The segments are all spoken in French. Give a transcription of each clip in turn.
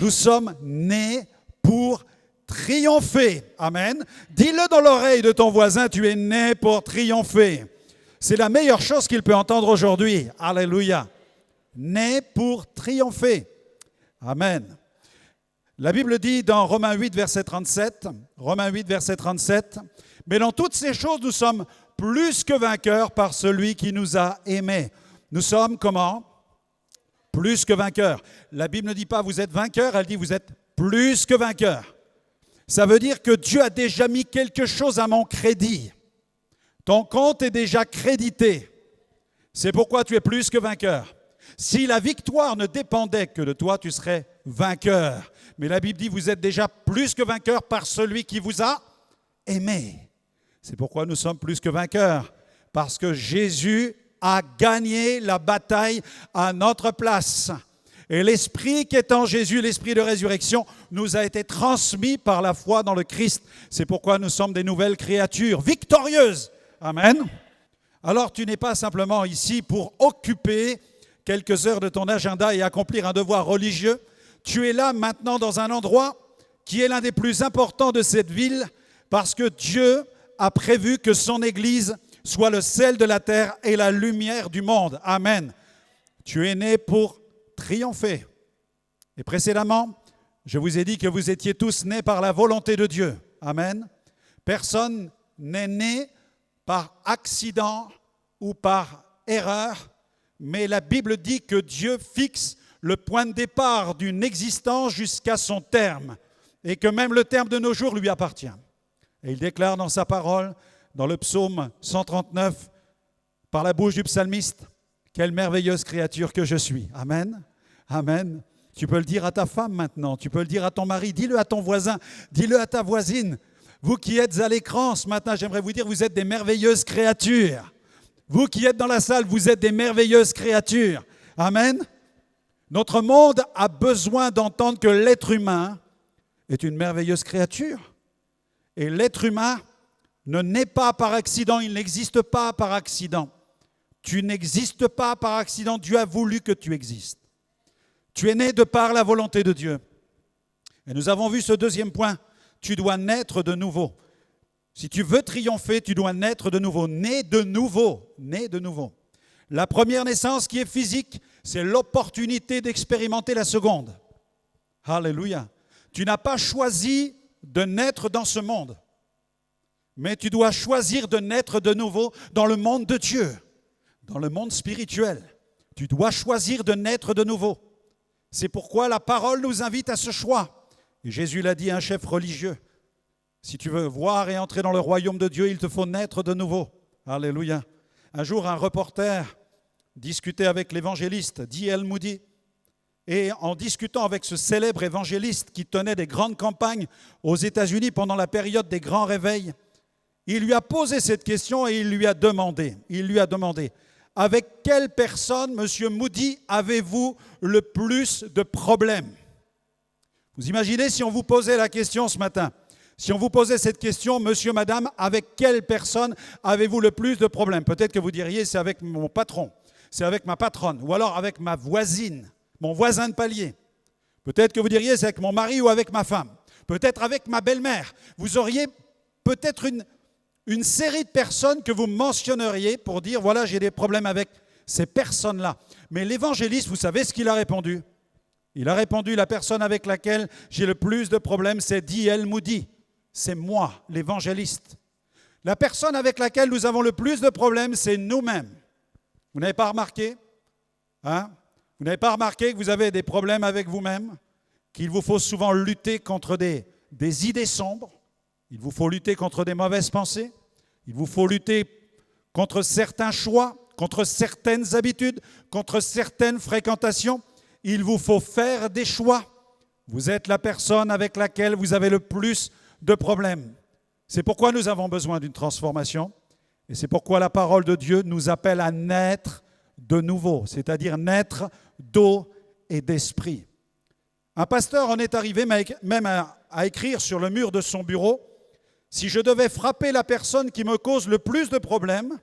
Nous sommes nés pour triompher. Amen. Dis-le dans l'oreille de ton voisin, tu es né pour triompher. C'est la meilleure chose qu'il peut entendre aujourd'hui. Alléluia. Né pour triompher. Amen. La Bible dit dans Romains 8, verset 37, « Mais dans toutes ces choses, nous sommes plus que vainqueurs par celui qui nous a aimés. » Nous sommes comment? Plus que vainqueurs. La Bible ne dit pas « vous êtes vainqueurs », elle dit « vous êtes plus que vainqueurs ». Ça veut dire que Dieu a déjà mis quelque chose à mon crédit. Ton compte est déjà crédité. C'est pourquoi tu es plus que vainqueur. Si la victoire ne dépendait que de toi, tu serais vainqueur. Mais la Bible dit, vous êtes déjà plus que vainqueur par celui qui vous a aimé. C'est pourquoi nous sommes plus que vainqueurs. Parce que Jésus a gagné la bataille à notre place. Et l'Esprit qui est en Jésus, l'Esprit de résurrection, nous a été transmis par la foi dans le Christ. C'est pourquoi nous sommes des nouvelles créatures victorieuses. Amen. Alors tu n'es pas simplement ici pour occuper quelques heures de ton agenda et accomplir un devoir religieux. Tu es là maintenant dans un endroit qui est l'un des plus importants de cette ville parce que Dieu a prévu que son Église soit le sel de la terre et la lumière du monde. Amen. Tu es né pour triompher. Et précédemment, je vous ai dit que vous étiez tous nés par la volonté de Dieu. Amen. Personne n'est né par accident ou par erreur, mais la Bible dit que Dieu fixe le point de départ d'une existence jusqu'à son terme et que même le terme de nos jours lui appartient. Et il déclare dans sa parole, dans le psaume 139, par la bouche du psalmiste, « Quelle merveilleuse créature que je suis !» Amen. Amen. Tu peux le dire à ta femme maintenant, tu peux le dire à ton mari, dis-le à ton voisin, dis-le à ta voisine. Vous qui êtes à l'écran ce matin, j'aimerais vous dire, vous êtes des merveilleuses créatures. Vous qui êtes dans la salle, vous êtes des merveilleuses créatures. Amen. Notre monde a besoin d'entendre que l'être humain est une merveilleuse créature. Et l'être humain ne naît pas par accident, il n'existe pas par accident. Tu n'existes pas par accident, Dieu a voulu que tu existes. Tu es né de par la volonté de Dieu. Et nous avons vu ce deuxième point, tu dois naître de nouveau. Si tu veux triompher, tu dois naître de nouveau, né de nouveau, né de nouveau. La première naissance qui est physique, c'est l'opportunité d'expérimenter la seconde. Alléluia. Tu n'as pas choisi de naître dans ce monde, mais tu dois choisir de naître de nouveau dans le monde de Dieu, dans le monde spirituel. Tu dois choisir de naître de nouveau. C'est pourquoi la parole nous invite à ce choix. Et Jésus l'a dit à un chef religieux. Si tu veux voir et entrer dans le royaume de Dieu, il te faut naître de nouveau. Alléluia. Un jour, un reporter discutait avec l'évangéliste D.L. Moody. Et en discutant avec ce célèbre évangéliste qui tenait des grandes campagnes aux États-Unis pendant la période des grands réveils, il lui a posé cette question et il lui a demandé, avec quelle personne, monsieur Moody, avez-vous le plus de problèmes? Vous imaginez si on vous posait la question ce matin? Si on vous posait cette question, monsieur, madame, avec quelle personne avez-vous le plus de problèmes? Peut-être que vous diriez, c'est avec mon patron, c'est avec ma patronne, ou alors avec ma voisine, mon voisin de palier. Peut-être que vous diriez, c'est avec mon mari ou avec ma femme. Peut-être avec ma belle-mère. Vous auriez peut-être une série de personnes que vous mentionneriez pour dire, voilà, j'ai des problèmes avec ces personnes-là. Mais l'évangéliste, vous savez ce qu'il a répondu? Il a répondu, la personne avec laquelle j'ai le plus de problèmes, c'est D.L. Moody. C'est moi, l'évangéliste. La personne avec laquelle nous avons le plus de problèmes, c'est nous-mêmes. Vous n'avez pas remarqué? Hein? Vous n'avez pas remarqué que vous avez des problèmes avec vous-même? Qu'il vous faut souvent lutter contre des idées sombres? Il vous faut lutter contre des mauvaises pensées? Il vous faut lutter contre certains choix, contre certaines habitudes, contre certaines fréquentations? Il vous faut faire des choix. Vous êtes la personne avec laquelle vous avez le plus de problèmes. C'est pourquoi nous avons besoin d'une transformation et c'est pourquoi la parole de Dieu nous appelle à naître de nouveau, c'est-à-dire naître d'eau et d'esprit. Un pasteur en est arrivé même à écrire sur le mur de son bureau, « Si je devais frapper la personne qui me cause le plus de problèmes,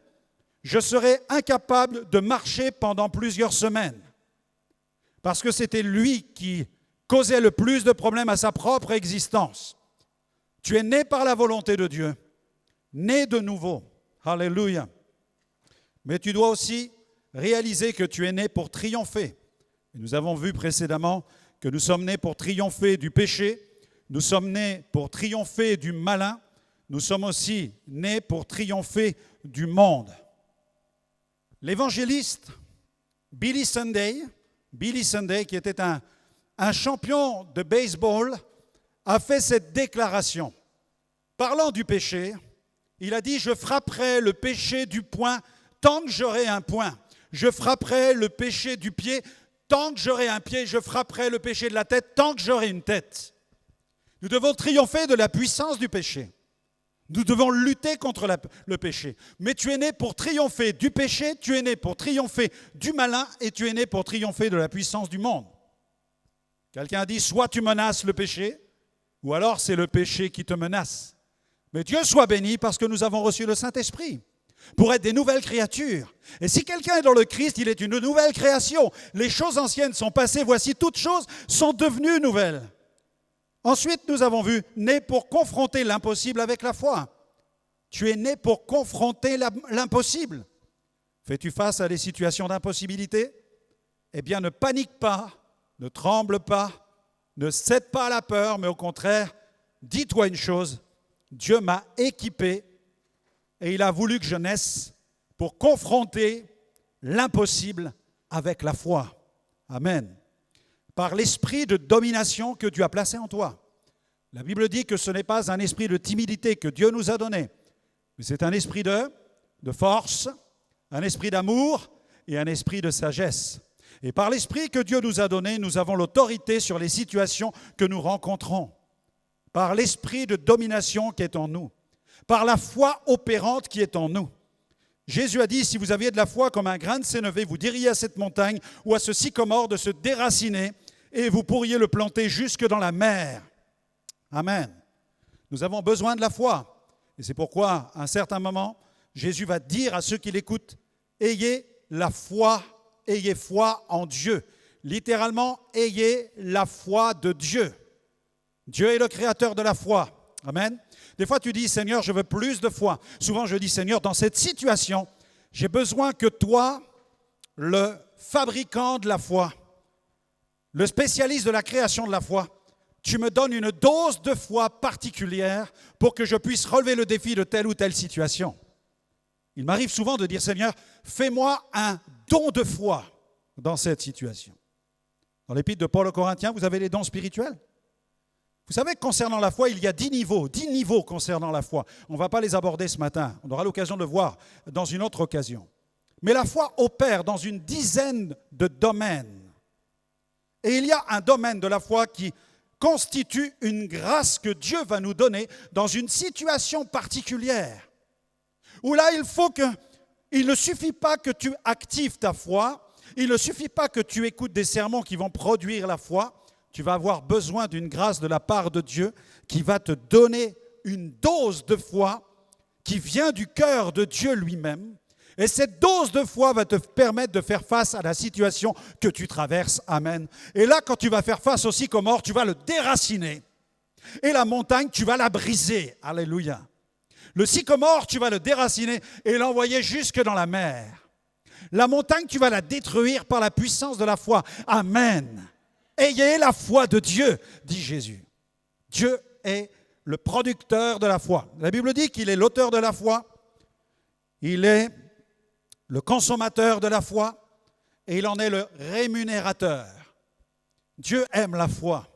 je serais incapable de marcher pendant plusieurs semaines. » Parce que c'était lui qui causait le plus de problèmes à sa propre existence. Tu es né par la volonté de Dieu, né de nouveau. Alléluia. Mais tu dois aussi réaliser que tu es né pour triompher. Et nous avons vu précédemment que nous sommes nés pour triompher du péché, nous sommes nés pour triompher du malin, nous sommes aussi nés pour triompher du monde. L'évangéliste Billy Sunday, qui était un champion de baseball, a fait cette déclaration. Parlant du péché, il a dit « Je frapperai le péché du poing tant que j'aurai un poing. Je frapperai le péché du pied tant que j'aurai un pied. Je frapperai le péché de la tête tant que j'aurai une tête. » Nous devons triompher de la puissance du péché. Nous devons lutter contre le péché. Mais tu es né pour triompher du péché, tu es né pour triompher du malin et tu es né pour triompher de la puissance du monde. Quelqu'un a dit, soit tu menaces le péché, ou alors c'est le péché qui te menace. Mais Dieu soit béni parce que nous avons reçu le Saint-Esprit pour être des nouvelles créatures. Et si quelqu'un est dans le Christ, il est une nouvelle création. Les choses anciennes sont passées, voici toutes choses sont devenues nouvelles. Ensuite, nous avons vu, né pour confronter l'impossible avec la foi. Tu es né pour confronter l'impossible. Fais-tu face à des situations d'impossibilité? Eh bien, ne panique pas, ne tremble pas, ne cède pas à la peur, mais au contraire, dis-toi une chose, Dieu m'a équipé et il a voulu que je naisse pour confronter l'impossible avec la foi. Amen. Par l'esprit de domination que Dieu a placé en toi. La Bible dit que ce n'est pas un esprit de timidité que Dieu nous a donné, mais c'est un esprit de force, un esprit d'amour et un esprit de sagesse. Et par l'esprit que Dieu nous a donné, nous avons l'autorité sur les situations que nous rencontrons. Par l'esprit de domination qui est en nous. Par la foi opérante qui est en nous. Jésus a dit, si vous aviez de la foi comme un grain de sénévé, vous diriez à cette montagne ou à ce sycomore de se déraciner et vous pourriez le planter jusque dans la mer. Amen. Nous avons besoin de la foi. Et c'est pourquoi, à un certain moment, Jésus va dire à ceux qui l'écoutent, ayez foi en Dieu. Littéralement, ayez la foi de Dieu. Dieu est le créateur de la foi. Amen. Des fois, tu dis, Seigneur, je veux plus de foi. Souvent, je dis, Seigneur, dans cette situation, j'ai besoin que toi, le fabricant de la foi, le spécialiste de la création de la foi, tu me donnes une dose de foi particulière pour que je puisse relever le défi de telle ou telle situation. Il m'arrive souvent de dire, Seigneur, fais-moi un don de foi dans cette situation. Dans l'épître de Paul aux Corinthiens, vous avez les dons spirituels. Vous savez que concernant la foi, il y a 10 niveaux concernant la foi. On ne va pas les aborder ce matin, on aura l'occasion de le voir dans une autre occasion. Mais la foi opère dans une dizaine de domaines. Et il y a un domaine de la foi qui constitue une grâce que Dieu va nous donner dans une situation particulière. Où là, il ne suffit pas que tu actives ta foi, il ne suffit pas que tu écoutes des sermons qui vont produire la foi, tu vas avoir besoin d'une grâce de la part de Dieu qui va te donner une dose de foi qui vient du cœur de Dieu lui-même. Et cette dose de foi va te permettre de faire face à la situation que tu traverses. Amen. Et là, quand tu vas faire face au sycomore, tu vas le déraciner. Et la montagne, tu vas la briser. Alléluia. Le sycomore, tu vas le déraciner et l'envoyer jusque dans la mer. La montagne, tu vas la détruire par la puissance de la foi. Amen. Ayez la foi de Dieu, dit Jésus. Dieu est le producteur de la foi. La Bible dit qu'il est l'auteur de la foi. Il est le consommateur de la foi et il en est le rémunérateur. Dieu aime la foi.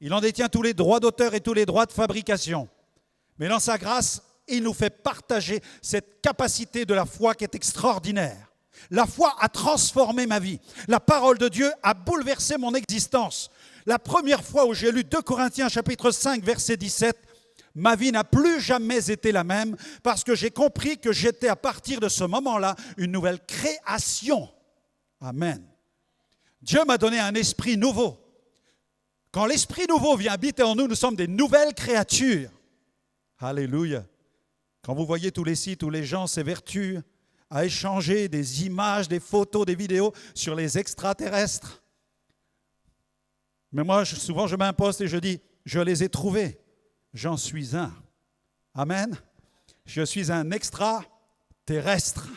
Il en détient tous les droits d'auteur et tous les droits de fabrication. Mais dans sa grâce, il nous fait partager cette capacité de la foi qui est extraordinaire. La foi a transformé ma vie. La parole de Dieu a bouleversé mon existence. La première fois où j'ai lu 2 Corinthiens chapitre 5 verset 17, ma vie n'a plus jamais été la même parce que j'ai compris que j'étais à partir de ce moment-là une nouvelle création. Amen. Dieu m'a donné un esprit nouveau. Quand l'esprit nouveau vient habiter en nous, nous sommes des nouvelles créatures. Alléluia. Quand vous voyez tous les sites où les gens s'évertuent à échanger des images, des photos, des vidéos sur les extraterrestres, Mais moi, souvent, je m'impose et je dis, je les ai trouvés. J'en suis un. Amen. Je suis un extraterrestre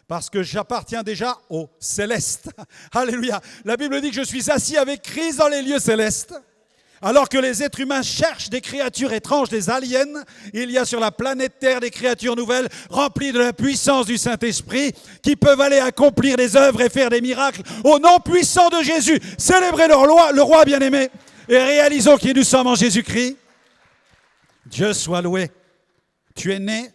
parce que j'appartiens déjà au céleste. Alléluia. La Bible dit que je suis assis avec Christ dans les lieux célestes. Alors que les êtres humains cherchent des créatures étranges, des aliens, il y a sur la planète Terre des créatures nouvelles remplies de la puissance du Saint-Esprit qui peuvent aller accomplir des œuvres et faire des miracles au nom puissant de Jésus. Célébrez le roi bien-aimé et réalisons qui nous sommes en Jésus-Christ. Dieu soit loué. Tu es né,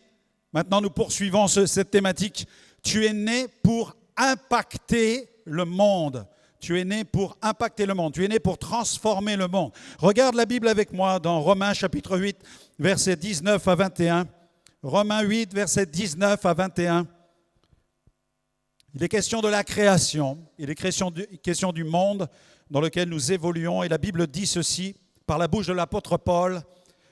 maintenant nous poursuivons cette thématique, tu es né pour impacter le monde. Tu es né pour impacter le monde, tu es né pour transformer le monde. Regarde la Bible avec moi dans Romains chapitre 8, versets 19 à 21. Romains 8, versets 19 à 21. Il est question de la création, il est question du monde dans lequel nous évoluons. Et la Bible dit ceci par la bouche de l'apôtre Paul,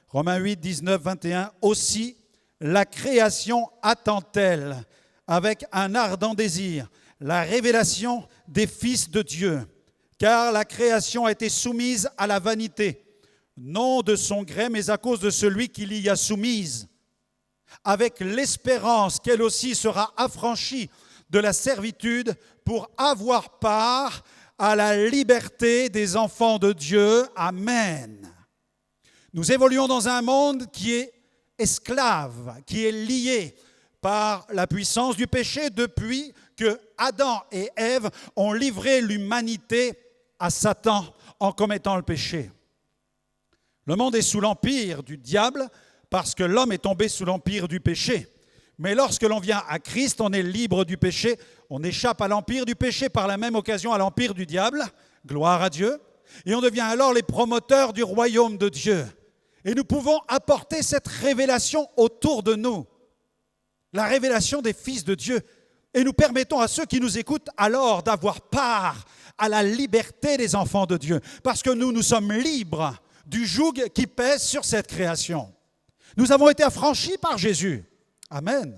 Romains 8, 19, 21. « Aussi, la création attend-elle avec un ardent désir la révélation des fils de Dieu, car la création a été soumise à la vanité, non de son gré, mais à cause de celui qui l'y a soumise, avec l'espérance qu'elle aussi sera affranchie de la servitude pour avoir part à la liberté des enfants de Dieu. Amen. » Nous évoluons dans un monde qui est esclave, qui est lié par la puissance du péché depuis que Adam et Ève ont livré l'humanité à Satan en commettant le péché. Le monde est sous l'empire du diable parce que l'homme est tombé sous l'empire du péché. Mais lorsque l'on vient à Christ, on est libre du péché, on échappe à l'empire du péché, par la même occasion à l'empire du diable, gloire à Dieu, et on devient alors les promoteurs du royaume de Dieu. Et nous pouvons apporter cette révélation autour de nous, la révélation des fils de Dieu. Et nous permettons à ceux qui nous écoutent alors d'avoir part à la liberté des enfants de Dieu. Parce que nous sommes libres du joug qui pèse sur cette création. Nous avons été affranchis par Jésus. Amen.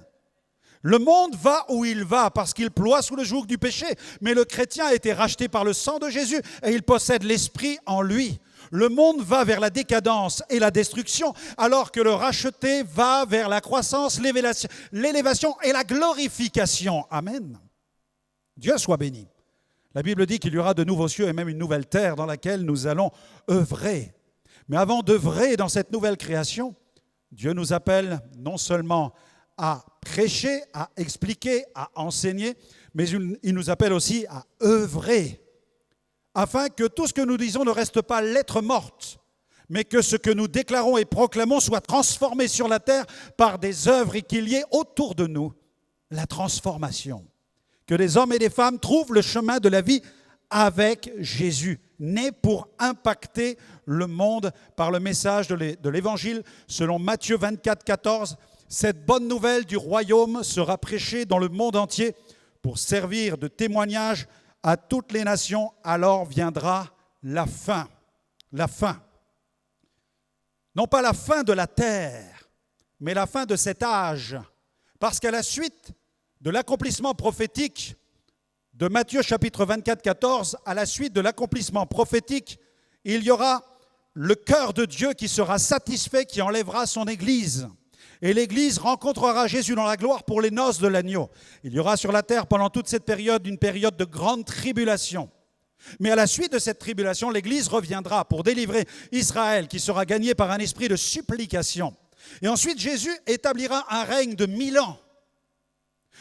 Le monde va où il va parce qu'il ploie sous le joug du péché. Mais le chrétien a été racheté par le sang de Jésus et il possède l'esprit en lui. Le monde va vers la décadence et la destruction, alors que le racheté va vers la croissance, l'élévation et la glorification. Amen. Dieu soit béni. La Bible dit qu'il y aura de nouveaux cieux et même une nouvelle terre dans laquelle nous allons œuvrer. Mais avant d'œuvrer dans cette nouvelle création, Dieu nous appelle non seulement à prêcher, à expliquer, à enseigner, mais il nous appelle aussi à œuvrer, afin que tout ce que nous disons ne reste pas lettre morte, mais que ce que nous déclarons et proclamons soit transformé sur la terre par des œuvres et qu'il y ait autour de nous la transformation. Que des hommes et des femmes trouvent le chemin de la vie avec Jésus, né pour impacter le monde par le message de l'Évangile. Selon Matthieu 24, 14, cette bonne nouvelle du royaume sera prêchée dans le monde entier pour servir de témoignage à toutes les nations, alors viendra la fin. La fin. Non pas la fin de la terre, mais la fin de cet âge. Parce qu'à la suite de l'accomplissement prophétique de Matthieu chapitre 24, 14, à la suite de l'accomplissement prophétique, il y aura le cœur de Dieu qui sera satisfait, qui enlèvera son Église. Et l'Église rencontrera Jésus dans la gloire pour les noces de l'agneau. Il y aura sur la terre pendant toute cette période une période de grande tribulation. Mais à la suite de cette tribulation, l'Église reviendra pour délivrer Israël qui sera gagné par un esprit de supplication. Et ensuite, Jésus établira un règne de 1000 ans.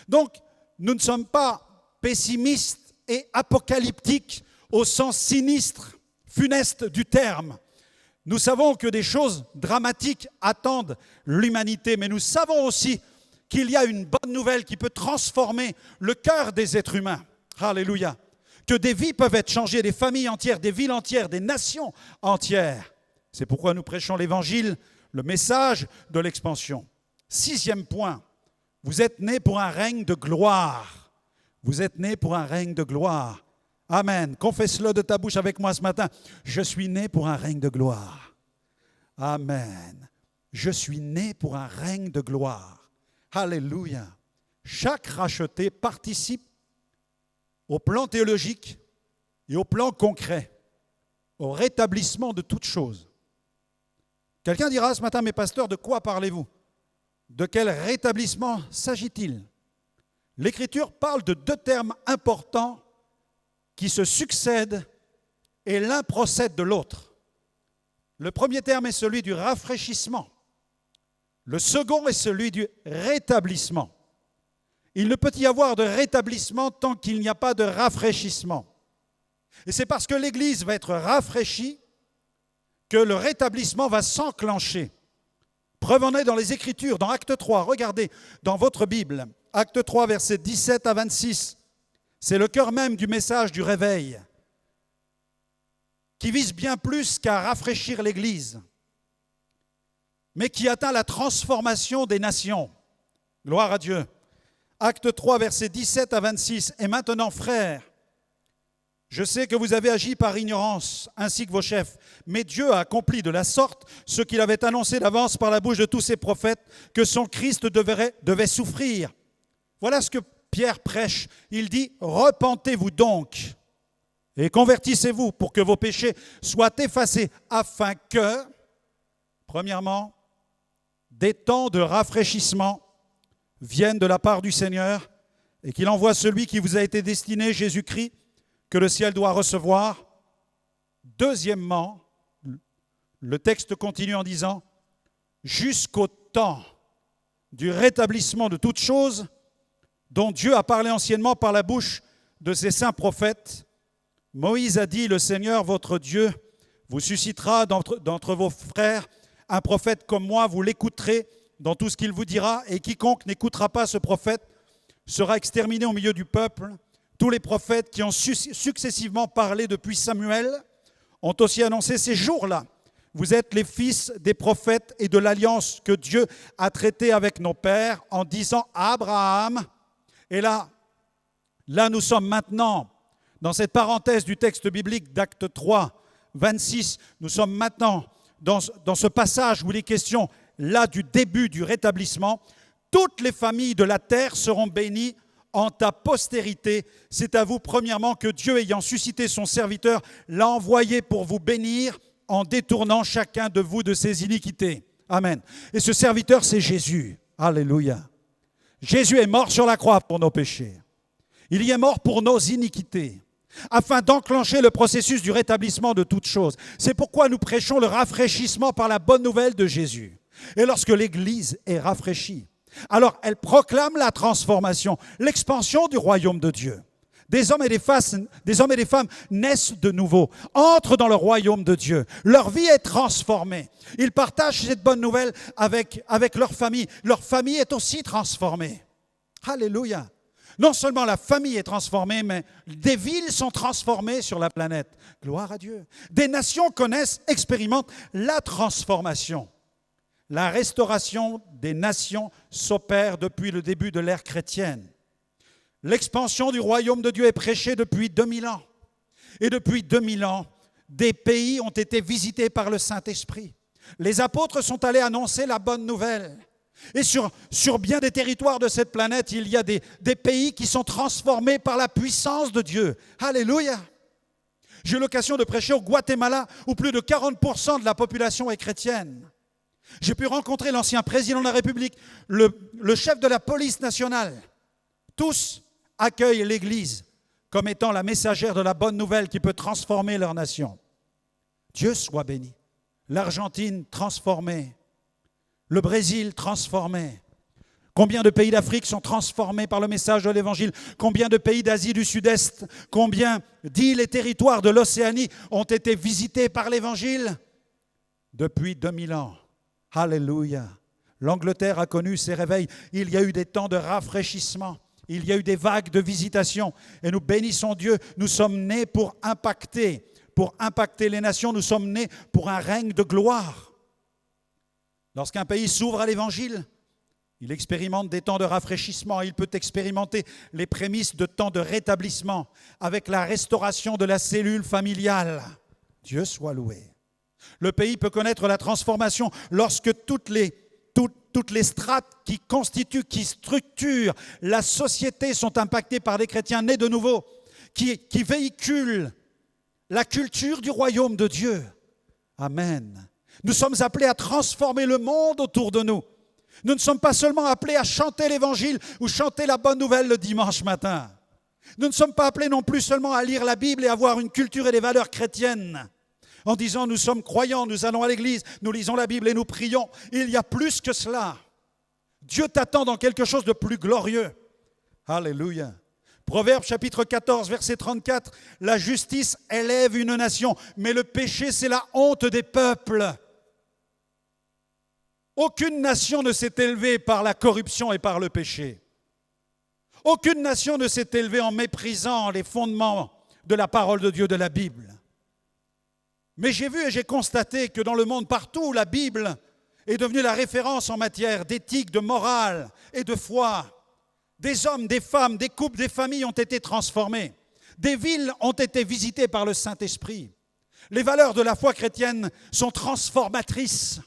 Donc, nous ne sommes pas pessimistes et apocalyptiques au sens sinistre, funeste du terme. Nous savons que des choses dramatiques attendent l'humanité, mais nous savons aussi qu'il y a une bonne nouvelle qui peut transformer le cœur des êtres humains. Alléluia. Que des vies peuvent être changées, des familles entières, des villes entières, des nations entières. C'est pourquoi nous prêchons l'Évangile, le message de l'expansion. 6e point, vous êtes nés pour un règne de gloire. Vous êtes nés pour un règne de gloire. Amen. Confesse-le de ta bouche avec moi ce matin. Je suis né pour un règne de gloire. Amen. Je suis né pour un règne de gloire. Alléluia. Chaque racheté participe au plan théologique et au plan concret. au rétablissement de toutes choses. Quelqu'un dira ce matin, mais pasteur, de quoi parlez-vous? De quel rétablissement s'agit-il? L'Écriture parle de deux termes importants qui se succèdent et l'un procède de l'autre. Le premier terme est celui du rafraîchissement. Le second est celui du rétablissement. Il ne peut y avoir de rétablissement tant qu'il n'y a pas de rafraîchissement. Et c'est parce que l'Église va être rafraîchie que le rétablissement va s'enclencher. Preuve en est dans les Écritures, dans Acte 3. Regardez dans votre Bible, Acte 3, versets 17 à 26. C'est le cœur même du message du réveil, qui vise bien plus qu'à rafraîchir l'Église, mais qui atteint la transformation des nations. Gloire à Dieu. Acte 3, versets 17 à 26. Et maintenant, frères, je sais que vous avez agi par ignorance, ainsi que vos chefs, mais Dieu a accompli de la sorte ce qu'il avait annoncé d'avance par la bouche de tous ses prophètes, que son Christ devait souffrir. Voilà ce que Pierre prêche. Il dit, repentez-vous donc et convertissez-vous pour que vos péchés soient effacés, afin que, premièrement, des temps de rafraîchissement viennent de la part du Seigneur et qu'il envoie celui qui vous a été destiné, Jésus-Christ, que le ciel doit recevoir. Deuxièmement, le texte continue en disant « jusqu'au temps du rétablissement de toutes choses dont Dieu a parlé anciennement par la bouche de ses saints prophètes. Moïse a dit, le Seigneur votre Dieu vous suscitera d'entre vos frères un prophète comme moi, vous l'écouterez dans tout ce qu'il vous dira, et quiconque n'écoutera pas ce prophète sera exterminé au milieu du peuple. Tous les prophètes qui ont successivement parlé depuis Samuel ont aussi annoncé ces jours-là. Vous êtes les fils des prophètes et de l'alliance que Dieu a traitée avec nos pères en disant à Abraham. Et là, nous sommes maintenant dans cette parenthèse du texte biblique d'Acte 3, 26. Nous sommes maintenant dans ce passage où il est question là du début du rétablissement. Toutes les familles de la terre seront bénies en ta postérité. C'est à vous, premièrement, que Dieu, ayant suscité son serviteur, l'a envoyé pour vous bénir en détournant chacun de vous de ses iniquités. Amen. Et ce serviteur, c'est Jésus. Alléluia. Jésus est mort sur la croix pour nos péchés. Il y est mort pour nos iniquités, afin d'enclencher le processus du rétablissement de toutes choses. C'est pourquoi nous prêchons le rafraîchissement par la bonne nouvelle de Jésus. Et lorsque l'Église est rafraîchie, alors elle proclame la transformation, l'expansion du royaume de Dieu. Des hommes et des femmes naissent de nouveau, entrent dans le royaume de Dieu. Leur vie est transformée. Ils partagent cette bonne nouvelle avec leur famille. Leur famille est aussi transformée. Alléluia. Non seulement la famille est transformée, mais des villes sont transformées sur la planète. Gloire à Dieu. Des nations connaissent, expérimentent la transformation. La restauration des nations s'opère depuis le début de l'ère chrétienne. L'expansion du royaume de Dieu est prêchée depuis 2000 ans. Et depuis 2000 ans, des pays ont été visités par le Saint-Esprit. Les apôtres sont allés annoncer la bonne nouvelle. Et sur bien des territoires de cette planète, il y a des pays qui sont transformés par la puissance de Dieu. Alléluia! J'ai eu l'occasion de prêcher au Guatemala, où plus de 40% de la population est chrétienne. J'ai pu rencontrer l'ancien président de la République, le chef de la police nationale. Tous accueillent l'Église comme étant la messagère de la bonne nouvelle qui peut transformer leur nation. Dieu soit béni. L'Argentine transformée. Le Brésil transformé. Combien de pays d'Afrique sont transformés par le message de l'Évangile? Combien de pays d'Asie du Sud-Est? Combien d'îles et territoires de l'Océanie ont été visités par l'Évangile? Depuis 2000 ans. Alléluia. L'Angleterre a connu ses réveils. Il y a eu des temps de rafraîchissement. Il y a eu des vagues de visitation. Et nous bénissons Dieu. Nous sommes nés pour impacter les nations. Nous sommes nés pour un règne de gloire. Lorsqu'un pays s'ouvre à l'Évangile, il expérimente des temps de rafraîchissement. Il peut expérimenter les prémices de temps de rétablissement avec la restauration de la cellule familiale. Dieu soit loué. Le pays peut connaître la transformation lorsque toutes les strates qui constituent, qui structurent la société sont impactées par des chrétiens nés de nouveau, qui véhiculent la culture du royaume de Dieu. Amen. Nous sommes appelés à transformer le monde autour de nous. Nous ne sommes pas seulement appelés à chanter l'évangile ou chanter la bonne nouvelle le dimanche matin. Nous ne sommes pas appelés non plus seulement à lire la Bible et avoir une culture et des valeurs chrétiennes en disant nous sommes croyants, nous allons à l'église, nous lisons la Bible et nous prions. Il y a plus que cela. Dieu t'attend dans quelque chose de plus glorieux. Alléluia. Proverbe chapitre 14, verset 34, « La justice élève une nation, mais le péché, c'est la honte des peuples. » Aucune nation ne s'est élevée par la corruption et par le péché. Aucune nation ne s'est élevée en méprisant les fondements de la parole de Dieu, de la Bible. Mais j'ai vu et j'ai constaté que dans le monde, partout, la Bible est devenue la référence en matière d'éthique, de morale et de foi. Des hommes, des femmes, des couples, des familles ont été transformés. Des villes ont été visitées par le Saint-Esprit. Les valeurs de la foi chrétienne sont transformatrices.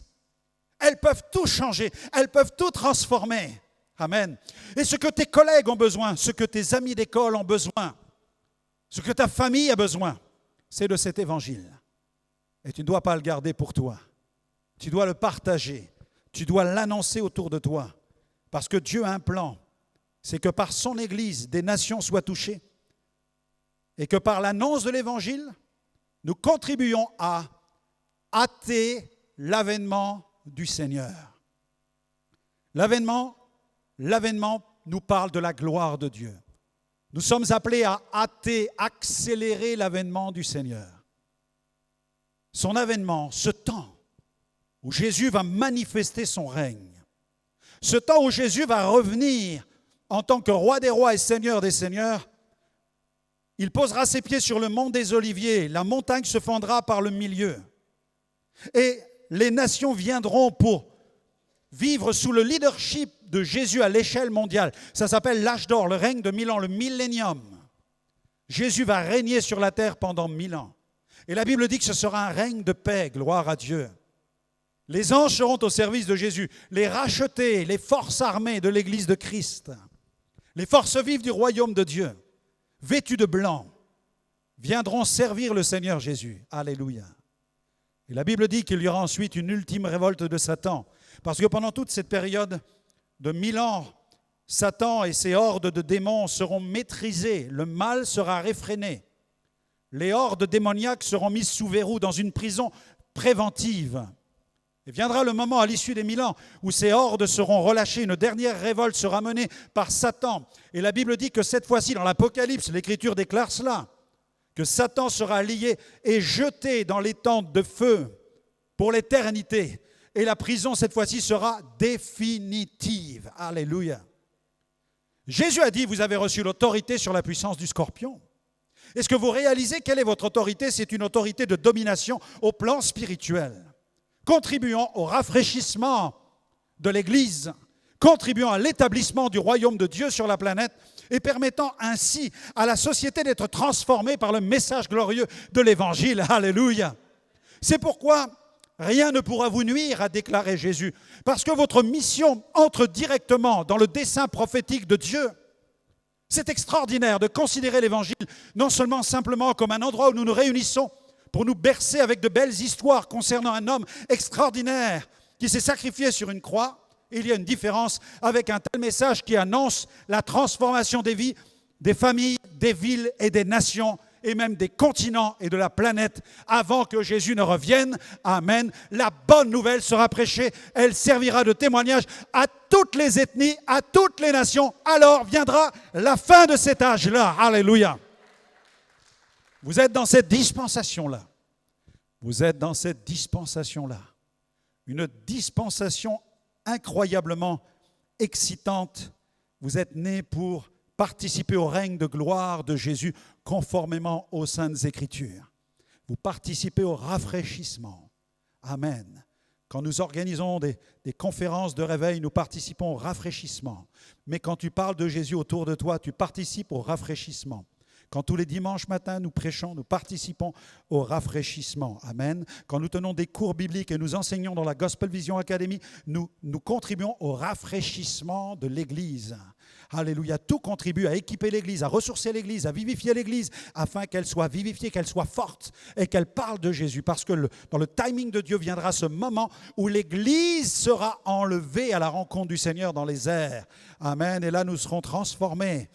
Elles peuvent tout changer, elles peuvent tout transformer. Amen. Et ce que tes collègues ont besoin, ce que tes amis d'école ont besoin, ce que ta famille a besoin, c'est de cet évangile. Et tu ne dois pas le garder pour toi. Tu dois le partager. Tu dois l'annoncer autour de toi. Parce que Dieu a un plan. C'est que par son Église, des nations soient touchées. Et que par l'annonce de l'Évangile, nous contribuons à hâter l'avènement du Seigneur. L'avènement nous parle de la gloire de Dieu. Nous sommes appelés à hâter, accélérer l'avènement du Seigneur. Son avènement, ce temps où Jésus va manifester son règne, ce temps où Jésus va revenir en tant que roi des rois et seigneur des seigneurs, il posera ses pieds sur le mont des Oliviers, la montagne se fendra par le milieu. Et les nations viendront pour vivre sous le leadership de Jésus à l'échelle mondiale. Ça s'appelle l'âge d'or, le règne de 1000 ans, le millénium. Jésus va régner sur la terre pendant 1000 ans. Et la Bible dit que ce sera un règne de paix, gloire à Dieu. Les anges seront au service de Jésus, les rachetés, les forces armées de l'Église de Christ, les forces vives du royaume de Dieu, vêtues de blanc, viendront servir le Seigneur Jésus. Alléluia. Et la Bible dit qu'il y aura ensuite une ultime révolte de Satan, parce que pendant toute cette période de 1000 ans, Satan et ses hordes de démons seront maîtrisés, le mal sera réfréné. Les hordes démoniaques seront mises sous verrou dans une prison préventive. Et viendra le moment à l'issue des 1000 ans où ces hordes seront relâchées. Une dernière révolte sera menée par Satan. Et la Bible dit que cette fois-ci, dans l'Apocalypse, l'Écriture déclare cela, que Satan sera lié et jeté dans les tentes de feu pour l'éternité. Et la prison, cette fois-ci, sera définitive. Alléluia. Jésus a dit, vous avez reçu l'autorité sur la puissance du scorpion. Est-ce que vous réalisez quelle est votre autorité? C'est une autorité de domination au plan spirituel. Contribuons au rafraîchissement de l'Église, contribuons à l'établissement du royaume de Dieu sur la planète et permettant ainsi à la société d'être transformée par le message glorieux de l'Évangile. Alléluia. C'est pourquoi rien ne pourra vous nuire, a déclaré Jésus, parce que votre mission entre directement dans le dessein prophétique de Dieu. C'est extraordinaire de considérer l'Évangile non seulement simplement comme un endroit où nous nous réunissons pour nous bercer avec de belles histoires concernant un homme extraordinaire qui s'est sacrifié sur une croix. Il y a une différence avec un tel message qui annonce la transformation des vies, des familles, des villes et des nations et même des continents et de la planète avant que Jésus ne revienne. Amen. La bonne nouvelle sera prêchée. Elle servira de témoignage à toutes les ethnies, à toutes les nations. Alors viendra la fin de cet âge-là. Alléluia. Vous êtes dans cette dispensation-là. Vous êtes dans cette dispensation-là. Une dispensation incroyablement excitante. Vous êtes nés pour participer au règne de gloire de Jésus conformément aux Saintes Écritures. Vous participez au rafraîchissement. Amen. Quand nous organisons des conférences de réveil, nous participons au rafraîchissement. Mais quand tu parles de Jésus autour de toi, tu participes au rafraîchissement. Quand tous les dimanches matins nous prêchons, nous participons au rafraîchissement. Amen. Quand nous tenons des cours bibliques et nous enseignons dans la Gospel Vision Academy, nous contribuons au rafraîchissement de l'Église. Alléluia. Tout contribue à équiper l'Église, à ressourcer l'Église, à vivifier l'Église, afin qu'elle soit vivifiée, qu'elle soit forte et qu'elle parle de Jésus. Parce que dans le timing de Dieu viendra ce moment où l'Église sera enlevée à la rencontre du Seigneur dans les airs. Amen. Et là, nous serons transformés.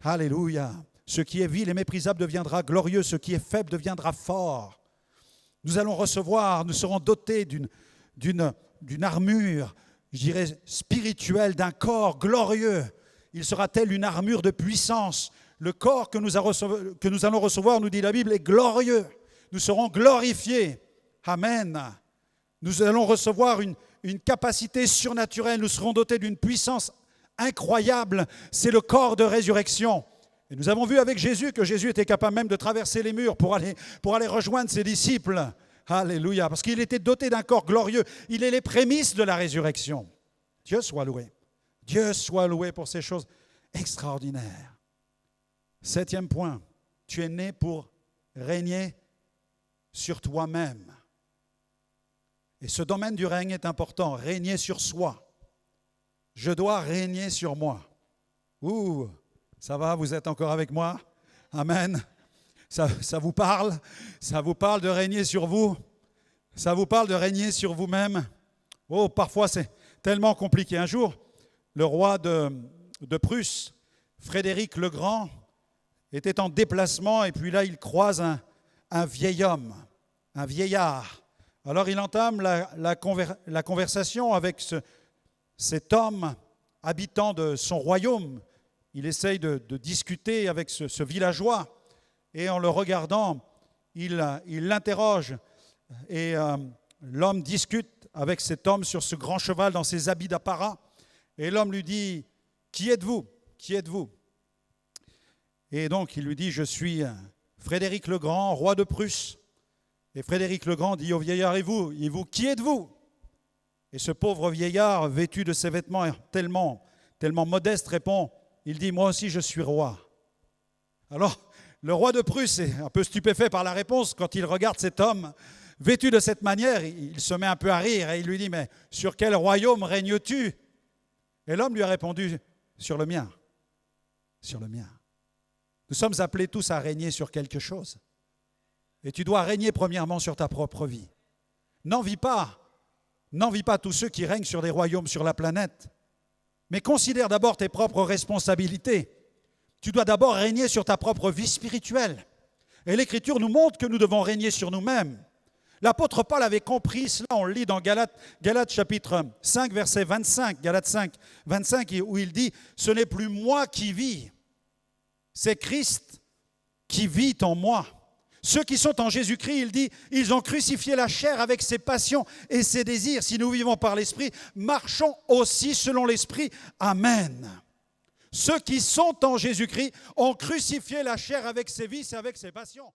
Alléluia. Ce qui est vil et méprisable deviendra glorieux, ce qui est faible deviendra fort. Nous allons recevoir, nous serons dotés d'une armure, je dirais spirituelle, d'un corps glorieux. Il sera tel une armure de puissance. Le corps que nous allons recevoir, nous dit la Bible, est glorieux. Nous serons glorifiés. Amen. Nous allons recevoir une capacité surnaturelle. Nous serons dotés d'une puissance incroyable. C'est le corps de résurrection. Et nous avons vu avec Jésus que Jésus était capable même de traverser les murs pour aller rejoindre ses disciples. Alléluia. Parce qu'il était doté d'un corps glorieux. Il est les prémices de la résurrection. Dieu soit loué. Dieu soit loué pour ces choses extraordinaires. 7e point, tu es né pour régner sur toi-même. Et ce domaine du règne est important, régner sur soi. Je dois régner sur moi. Ouh, ça va, vous êtes encore avec moi? Amen. Ça vous parle? Ça vous parle de régner sur vous? Ça vous parle de régner sur vous-même? Oh, parfois c'est tellement compliqué. Un jour, le roi de Prusse, Frédéric le Grand, était en déplacement et puis là, il croise un vieil homme, un vieillard. Alors, il entame la conversation avec cet homme habitant de son royaume. Il essaye de discuter avec ce villageois et en le regardant, il l'interroge et l'homme discute avec cet homme sur ce grand cheval dans ses habits d'apparat. Et l'homme lui dit, « Qui êtes-vous? Qui êtes-vous » Et donc, il lui dit, « Je suis Frédéric le Grand, roi de Prusse. » Et Frédéric le Grand dit au vieillard, « Et vous, qui êtes-vous » Et ce pauvre vieillard, vêtu de ses vêtements tellement modestes, répond, il dit, « Moi aussi, je suis roi. » Alors, le roi de Prusse est un peu stupéfait par la réponse. Quand il regarde cet homme vêtu de cette manière, il se met un peu à rire et il lui dit, « Mais sur quel royaume règnes-tu » Et l'homme lui a répondu, « Sur le mien. Sur le mien. » Nous sommes appelés tous à régner sur quelque chose. Et tu dois régner premièrement sur ta propre vie. N'envie pas tous ceux qui règnent sur des royaumes sur la planète. Mais considère d'abord tes propres responsabilités. Tu dois d'abord régner sur ta propre vie spirituelle. Et l'Écriture nous montre que nous devons régner sur nous-mêmes. L'apôtre Paul avait compris cela, on le lit dans Galates chapitre 5, verset 25, Galates 5, 25, où il dit « Ce n'est plus moi qui vis, c'est Christ qui vit en moi. » Ceux qui sont en Jésus-Christ, il dit, ils ont crucifié la chair avec ses passions et ses désirs. Si nous vivons par l'Esprit, marchons aussi selon l'Esprit. Amen. Ceux qui sont en Jésus-Christ ont crucifié la chair avec ses vices et avec ses passions.